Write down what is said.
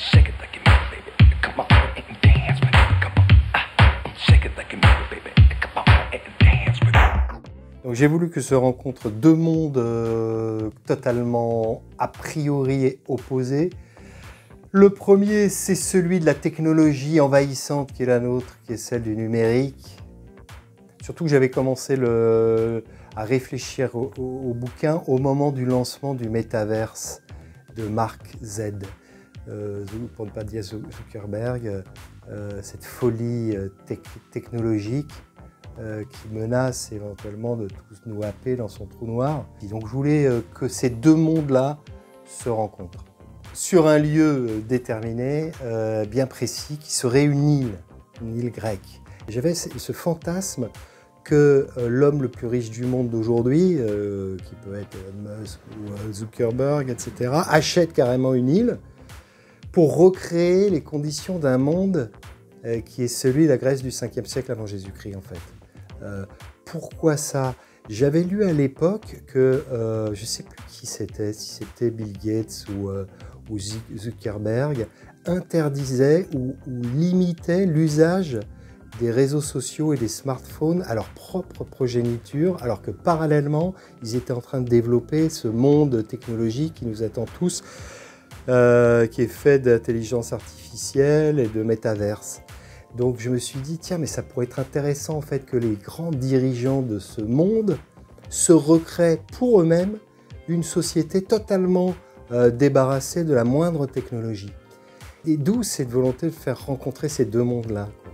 Shake it like you mean it, baby. Come on and dance with it. Come on, shake it like you mean it, baby. Come on and dance with it. Donc j'ai voulu que se rencontrent deux mondes totalement a priori opposés. Le premier, c'est celui de la technologie envahissante qui est la nôtre, qui est celle du numérique. Surtout que j'avais commencé à réfléchir au bouquin au moment du lancement du métaverse de Mark Z. Pour ne pas dire Zuckerberg, cette folie technologique qui menace éventuellement de tous nous happer dans son trou noir. Et donc je voulais que ces deux mondes-là se rencontrent sur un lieu déterminé, bien précis, qui serait une île grecque. J'avais ce fantasme que l'homme le plus riche du monde d'aujourd'hui, qui peut être Elon Musk ou Zuckerberg, etc., achète carrément une île pour recréer les conditions d'un monde qui est celui de la Grèce du 5e siècle avant Jésus-Christ, en fait. Pourquoi ça? J'avais lu à l'époque que, je ne sais plus qui c'était, si c'était Bill Gates ou Zuckerberg, interdisait ou limitait l'usage des réseaux sociaux et des smartphones à leur propre progéniture, alors que parallèlement, ils étaient en train de développer ce monde technologique qui nous attend tous, qui est fait d'intelligence artificielle et de métaverse. Donc je me suis dit, tiens, mais ça pourrait être intéressant en fait que les grands dirigeants de ce monde se recréent pour eux-mêmes une société totalement débarrassée de la moindre technologie. Et d'où cette volonté de faire rencontrer ces deux mondes-là, quoi.